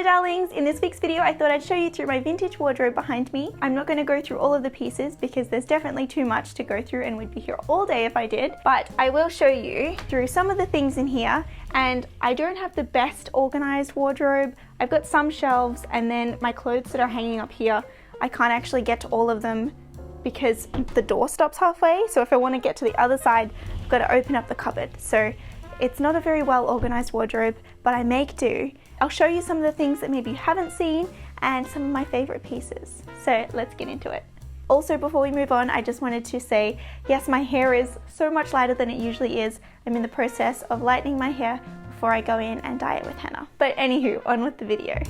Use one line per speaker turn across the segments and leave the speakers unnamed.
Hello darlings, in this week's video I thought I'd show you through my vintage wardrobe behind me. I'm not going to go through all of the pieces because there's definitely too much to go through and we'd be here all day if I did, but I will show you through some of the things in here. And I don't have the best organized wardrobe. I've got some shelves and then my clothes that are hanging up here, I can't actually get to all of them because the door stops halfway. So if I want to get to the other side, I've got to open up the cupboard. So it's not a very well organized wardrobe, but I make do. I'll show you some of the things that maybe you haven't seen and some of my favorite pieces. So let's get into it. Also, before we move on, I just wanted to say, yes, my hair is so much lighter than it usually is. I'm in the process of lightening my hair before I go in and dye it with henna. But anywho, on with the video.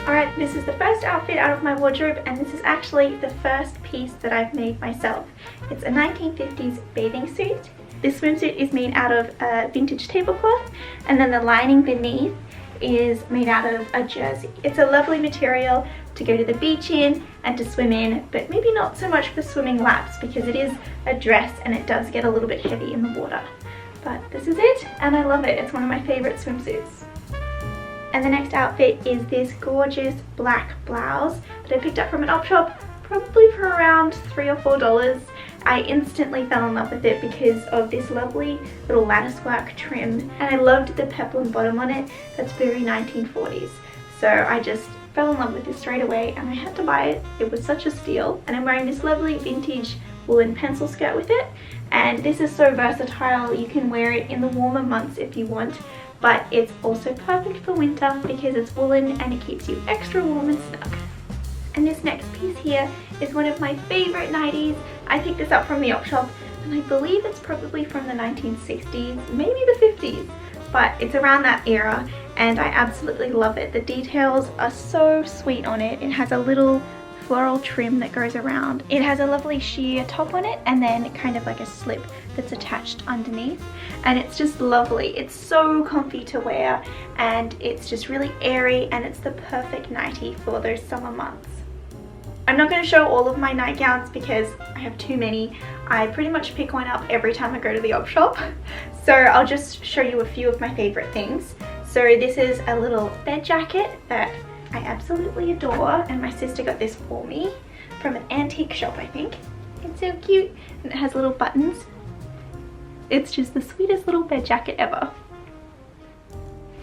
Alright, this is the first outfit out of my wardrobe, and this is actually the first piece that I've made myself. It's a 1950s bathing suit. This swimsuit is made out of a vintage tablecloth, and then the lining beneath is made out of a jersey. It's a lovely material to go to the beach in and to swim in, but maybe not so much for swimming laps because it is a dress and it does get a little bit heavy in the water. But this is it, and I love it. It's one of my favorite swimsuits. And the next outfit is this gorgeous black blouse that I picked up from an op shop, probably for around $3 or $4. I instantly fell in love with it because of this lovely little lattice work trim, and I loved the peplum bottom on it. That's very 1940s. So I just fell in love with this straight away and I had to buy it. It was such a steal. And I'm wearing this lovely vintage woolen pencil skirt with it, and this is so versatile. You can wear it in the warmer months if you want, but it's also perfect for winter because it's woolen and it keeps you extra warm and snug. And this next piece here is one of my favorite nighties. I picked this up from the op shop and I believe it's probably from the 1960s, maybe the 50s, but it's around that era and I absolutely love it. The details are so sweet on it. It has a little floral trim that goes around. It has a lovely sheer top on it and then kind of like a slip that's attached underneath, and it's just lovely. It's so comfy to wear and it's just really airy, and it's the perfect nightie for those summer months. I'm not going to show all of my nightgowns because I have too many. I pretty much pick one up every time I go to the op shop. So I'll just show you a few of my favorite things. So this is a little bed jacket that I absolutely adore, and my sister got this for me from an antique shop, I think. It's so cute, and it has little buttons. It's just the sweetest little bed jacket ever.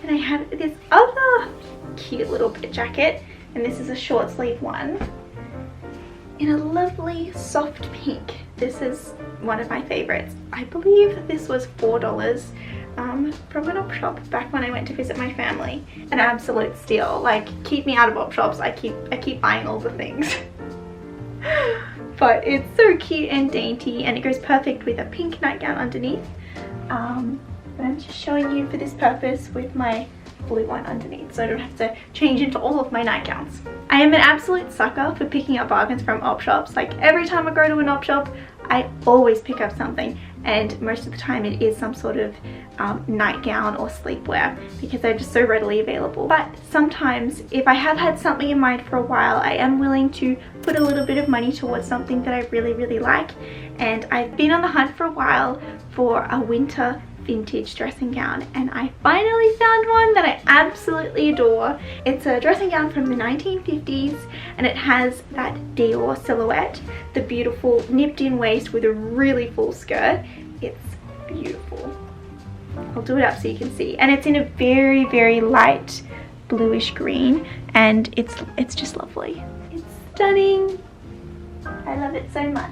And I have this other cute little bed jacket, and this is a short sleeve one in a lovely soft pink. This is one of my favorites. I believe this was $4 from an op shop back when I went to visit my family. An absolute steal. Like, keep me out of op shops. I keep buying all the things. But it's so cute and dainty, and it goes perfect with a pink nightgown underneath. But I'm just showing you for this purpose with my blue one underneath, so I don't have to change into all of my nightgowns. I am an absolute sucker for picking up bargains from op shops. Like, every time I go to an op shop, I always pick up something, and most of the time it is some sort of nightgown or sleepwear because they're just so readily available. But sometimes, if I have had something in mind for a while, I am willing to put a little bit of money towards something that I really like, and I've been on the hunt for a while for a winter vintage dressing gown, and I finally found one that I absolutely adore. It's a dressing gown from the 1950s, and it has that Dior silhouette, the beautiful nipped in waist with a really full skirt. It's beautiful. I'll do it up so you can see, and it's in a very light bluish green, and it's just lovely. It's stunning. I love it so much.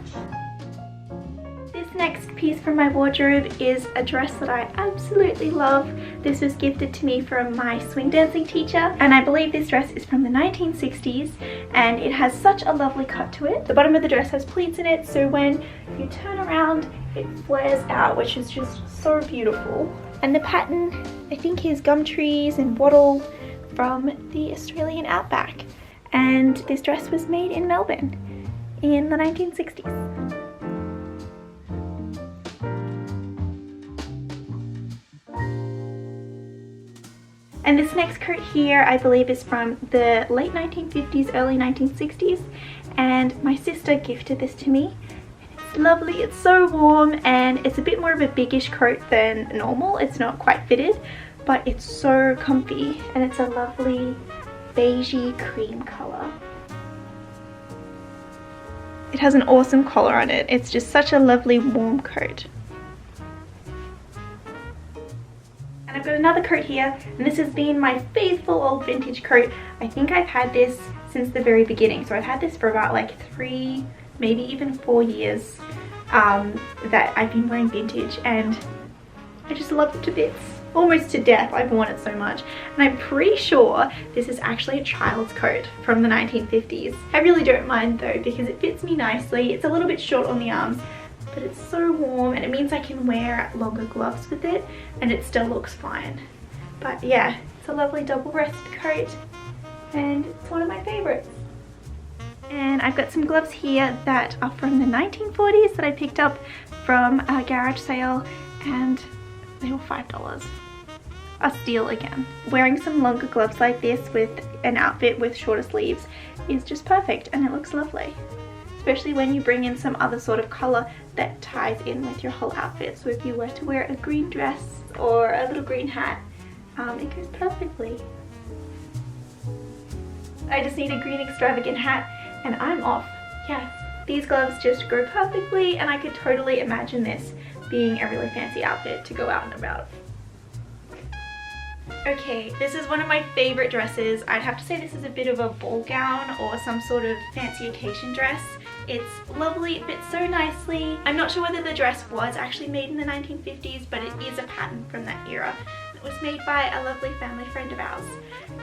This next piece from my wardrobe is a dress that I absolutely love. This was gifted to me from my swing dancing teacher, and I believe this dress is from the 1960s, and it has such a lovely cut to it. The bottom of the dress has pleats in it, so when you turn around it flares out, which is just so beautiful. And the pattern, I think, is gum trees and wattle from the Australian outback, and this dress was made in Melbourne in the 1960s. And this next coat here, I believe, is from the late 1950s, early 1960s, and my sister gifted this to me. It's lovely, it's so warm, and it's a bit more of a biggish coat than normal. It's not quite fitted, but it's so comfy and it's a lovely beigey cream color. It has an awesome collar on it. It's just such a lovely warm coat. And I've got another coat here, and this has been my faithful old vintage coat. I think I've had this since the very beginning. So I've had this for about like 3, maybe even 4 years that I've been wearing vintage, and I just love it to bits. Almost to death. I've worn it so much, and I'm pretty sure this is actually a child's coat from the 1950s. I really don't mind though, because it fits me nicely. It's a little bit short on the arms, but it's so warm, and it means I can wear longer gloves with it and it still looks fine. But yeah, it's a lovely double-breasted coat and it's one of my favorites. And I've got some gloves here that are from the 1940s that I picked up from a garage sale, and they were $5. A steal again. Wearing some longer gloves like this with an outfit with shorter sleeves is just perfect, and it looks lovely. Especially when you bring in some other sort of color that ties in with your whole outfit. So if you were to wear a green dress or a little green hat, it goes perfectly. I just need a green extravagant hat and I'm off. Yes, these gloves just go perfectly, and I could totally imagine this being a really fancy outfit to go out and about. Okay, this is one of my favorite dresses. I'd have to say this is a bit of a ball gown or some sort of fancy occasion dress. It's lovely, it fits so nicely. I'm not sure whether the dress was actually made in the 1950s, but it is a pattern from that era. It was made by a lovely family friend of ours.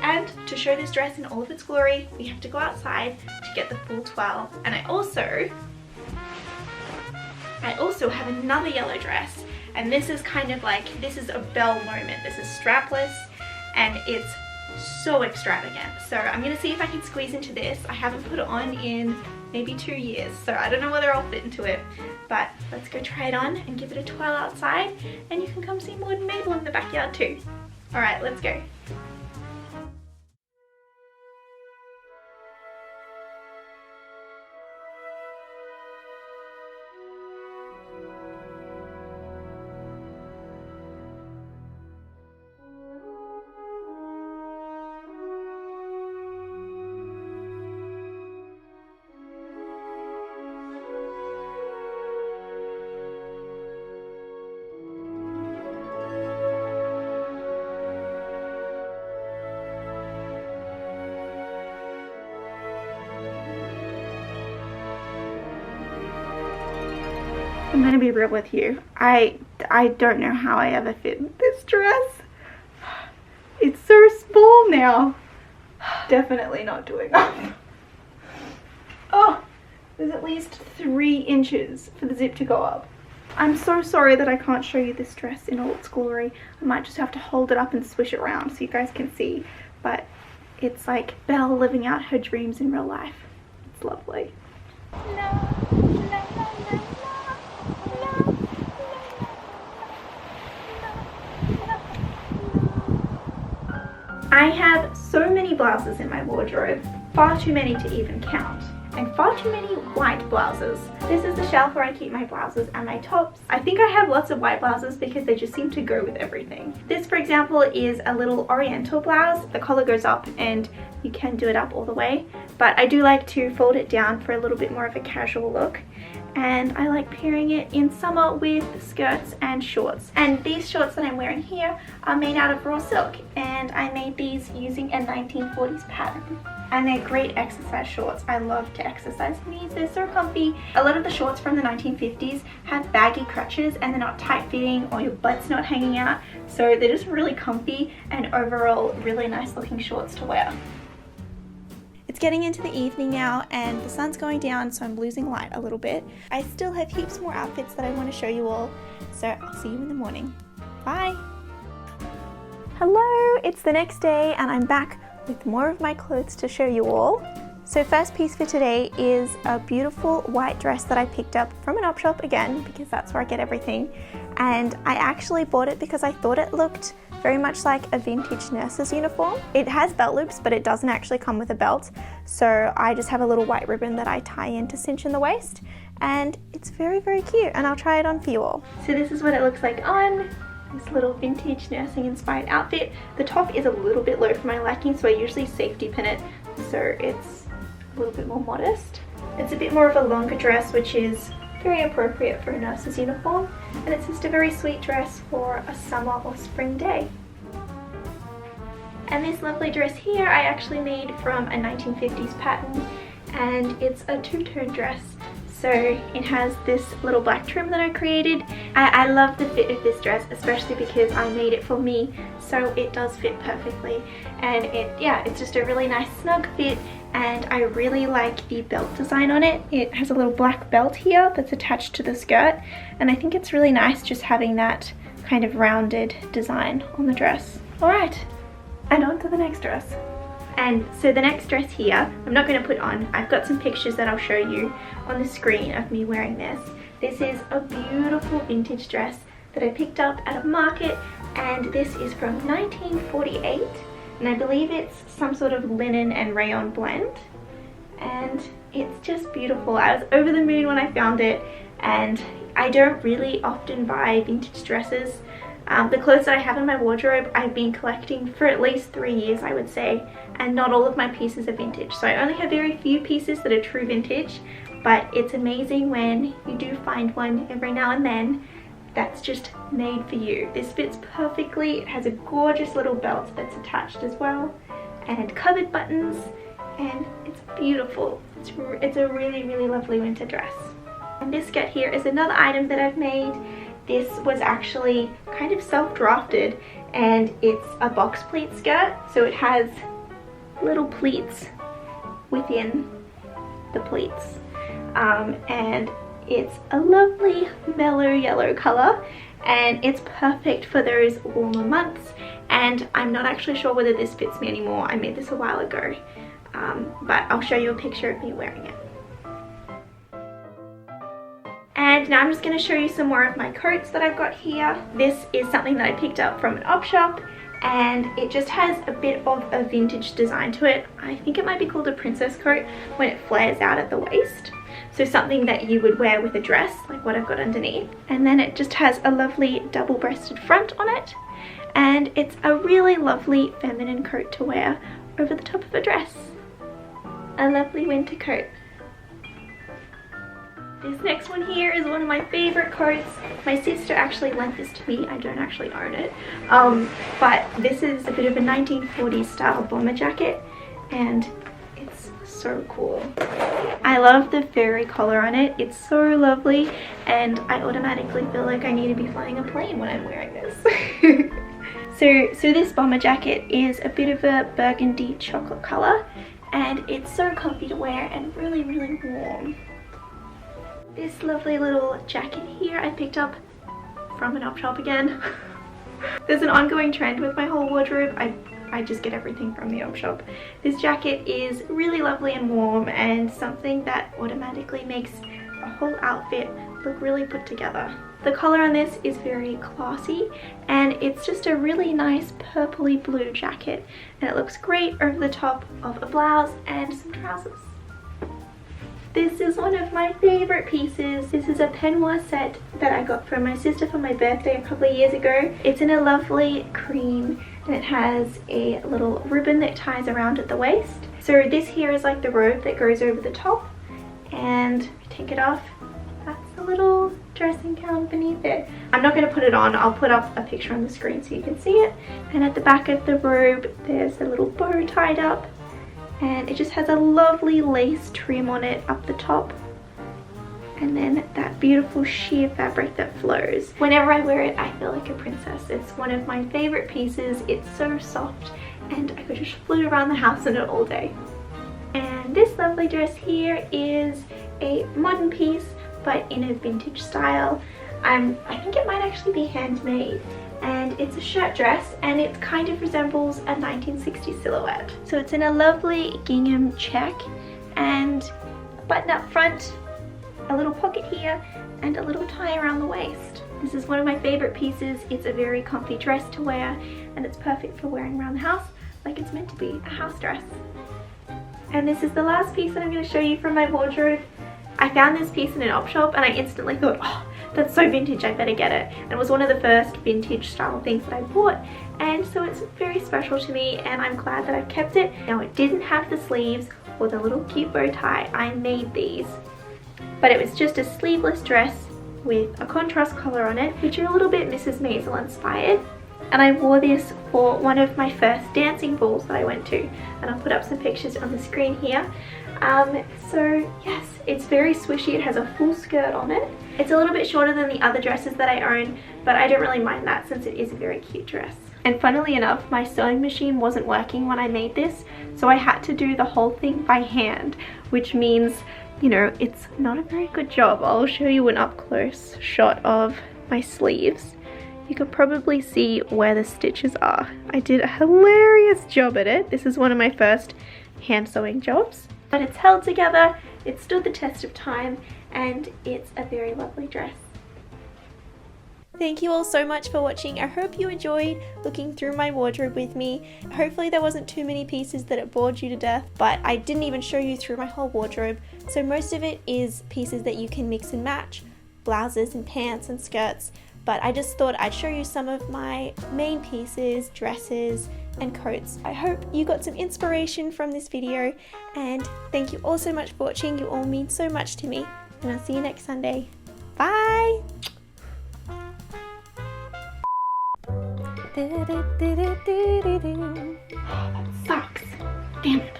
And to show this dress in all of its glory, we have to go outside to get the full twirl. And I also have another yellow dress, and this is kind of like, this is a belle moment. This is strapless and it's so extravagant. So I'm gonna see if I can squeeze into this. I haven't put it on in maybe 2 years, so I don't know whether I'll fit into it, but let's go try it on and give it a twirl outside, and you can come see Maud and Mabel in the backyard too. All right, let's go. I'm gonna be real with you. I don't know how I ever fit in this dress. It's so small now. Definitely not doing it. Oh, there's at least 3 inches for the zip to go up. I'm so sorry that I can't show you this dress in all its glory. I might just have to hold it up and swish it around so you guys can see. But it's like Belle living out her dreams in real life. It's lovely. I have so many blouses in my wardrobe, far too many to even count, and far too many white blouses. This is the shelf where I keep my blouses and my tops. I think I have lots of white blouses because they just seem to go with everything. This, for example, is a little oriental blouse. The collar goes up and you can do it up all the way, but I do like to fold it down for a little bit more of a casual look. And I like pairing it in summer with skirts and shorts. And these shorts that I'm wearing here are made out of raw silk, and I made these using a 1940s pattern. And they're great exercise shorts. I love to exercise in these. They're so comfy. A lot of the shorts from the 1950s have baggy crotches and they're not tight fitting, or your butt's not hanging out. So they're just really comfy and overall really nice looking shorts to wear. It's getting into the evening now and the sun's going down, so I'm losing light a little bit. I still have heaps more outfits that I want to show you all, so I'll see you in the morning. Bye! Hello, it's the next day and I'm back with more of my clothes to show you all. So first piece for today is a beautiful white dress that I picked up from an op shop again, because that's where I get everything. And I actually bought it because I thought it looked very much like a vintage nurse's uniform. It has belt loops, but it doesn't actually come with a belt. So I just have a little white ribbon that I tie in to cinch in the waist. And it's very, very cute, and I'll try it on for you all. So this is what it looks like on. this little vintage nursing inspired outfit. The top is a little bit low for my liking, so I usually safety pin it so it's a little bit more modest. It's a bit more of a longer dress, which is very appropriate for a nurse's uniform, and it's just a very sweet dress for a summer or spring day. And this lovely dress here I actually made from a 1950s pattern, and it's a two-tone dress. So it has this little black trim that I created. I love the fit of this dress, especially because I made it for me, so it does fit perfectly. And it's just a really nice snug fit, and I really like the belt design on it. It has a little black belt here that's attached to the skirt, and I think it's really nice just having that kind of rounded design on the dress. Alright, and on to the next dress. And so the next dress here, I'm not going to put on. I've got some pictures that I'll show you on the screen of me wearing this. This is a beautiful vintage dress that I picked up at a market, and this is from 1948, and I believe it's some sort of linen and rayon blend, and it's just beautiful. I was over the moon when I found it, and I don't really often buy vintage dresses. The clothes that I have in my wardrobe I've been collecting for at least 3 years, I would say, and not all of my pieces are vintage. So I only have very few pieces that are true vintage, but it's amazing when you do find one every now and then that's just made for you. This fits perfectly. It has a gorgeous little belt that's attached as well, and covered buttons, and it's beautiful. It's a really, really lovely winter dress. And this skirt here is another item that I've made. This was actually kind of self-drafted, and it's a box pleat skirt, so it has little pleats within the pleats, and it's a lovely mellow yellow color, and it's perfect for those warmer months. And I'm not actually sure whether this fits me anymore. I made this a while ago, but I'll show you a picture of me wearing it. And now I'm just going to show you some more of my coats that I've got here. This is something that I picked up from an op shop, and it just has a bit of a vintage design to it. I think it might be called a princess coat when it flares out at the waist. So something that you would wear with a dress, like what I've got underneath. And then it just has a lovely double-breasted front on it. And it's a really lovely feminine coat to wear over the top of a dress. A lovely winter coat. This next one here is one of my favorite coats. My sister actually lent this to me. I don't actually own it. But this is a bit of a 1940s style bomber jacket, and it's so cool. I love the furry collar on it. It's so lovely, and I automatically feel like I need to be flying a plane when I'm wearing this. So this bomber jacket is a bit of a burgundy chocolate color, and it's so comfy to wear and really, really warm. This lovely little jacket here I picked up from an op shop again. There's an ongoing trend with my whole wardrobe. I just get everything from the op shop. This jacket is really lovely and warm, and something that automatically makes a whole outfit look really put together. The collar on this is very classy, and it's just a really nice purpley blue jacket, and it looks great over the top of a blouse and some trousers. This is one of my favorite pieces. This is a peignoir set that I got from my sister for my birthday a couple of years ago. It's in a lovely cream, and it has a little ribbon that ties around at the waist. So this here is like the robe that goes over the top, and if you take it off, that's a little dressing gown beneath it. I'm not going to put it on. I'll put up a picture on the screen so you can see it. And at the back of the robe, there's a little bow tied up, and it just has a lovely lace trim on it up the top, and then that beautiful sheer fabric that flows. Whenever I wear it, I feel like a princess. It's one of my favorite pieces. It's so soft, and I could just float around the house in it all day. And this lovely dress here is a modern piece, but in a vintage style. I think it might actually be handmade, and it's a shirt dress, and it kind of resembles a 1960s silhouette. So it's in a lovely gingham check, and a button up front, a little pocket here, and a little tie around the waist. This is one of my favorite pieces. It's a very comfy dress to wear, and it's perfect for wearing around the house like it's meant to be, a house dress. And this is the last piece that I'm going to show you from my wardrobe. I found this piece in an op shop, and I instantly thought, oh, that's so vintage, I better get it. And it was one of the first vintage style things that I bought, and so it's very special to me, and I'm glad that I've kept it. Now, it didn't have the sleeves or the little cute bow tie. I made these, but it was just a sleeveless dress with a contrast collar on it, which are a little bit Mrs. Maisel inspired. And I wore this for one of my first dancing balls that I went to, and I'll put up some pictures on the screen here. So yes, it's very swishy. It has a full skirt on it. It's a little bit shorter than the other dresses that I own, but I don't really mind that since it is a very cute dress. And funnily enough, my sewing machine wasn't working when I made this, so I had to do the whole thing by hand, which means, you know, it's not a very good job. I'll show you an up close shot of my sleeves. You could probably see where the stitches are. I did a hilarious job at it. This is one of my first hand sewing jobs. But it's held together, it stood the test of time, and it's a very lovely dress. Thank you all so much for watching. I hope you enjoyed looking through my wardrobe with me. Hopefully there wasn't too many pieces that it bored you to death, but I didn't even show you through my whole wardrobe. So most of it is pieces that you can mix and match, blouses and pants and skirts. But I just thought I'd show you some of my main pieces, dresses and coats. I hope you got some inspiration from this video, and thank you all so much for watching. You all mean so much to me, and I'll see you next Sunday. Bye! That sucks. Damn it.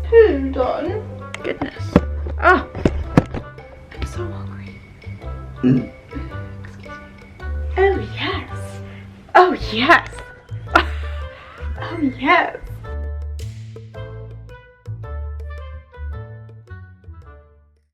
Hold on. Goodness. Oh, I'm so hungry. Excuse me. Oh yes. Oh yes. Oh yes.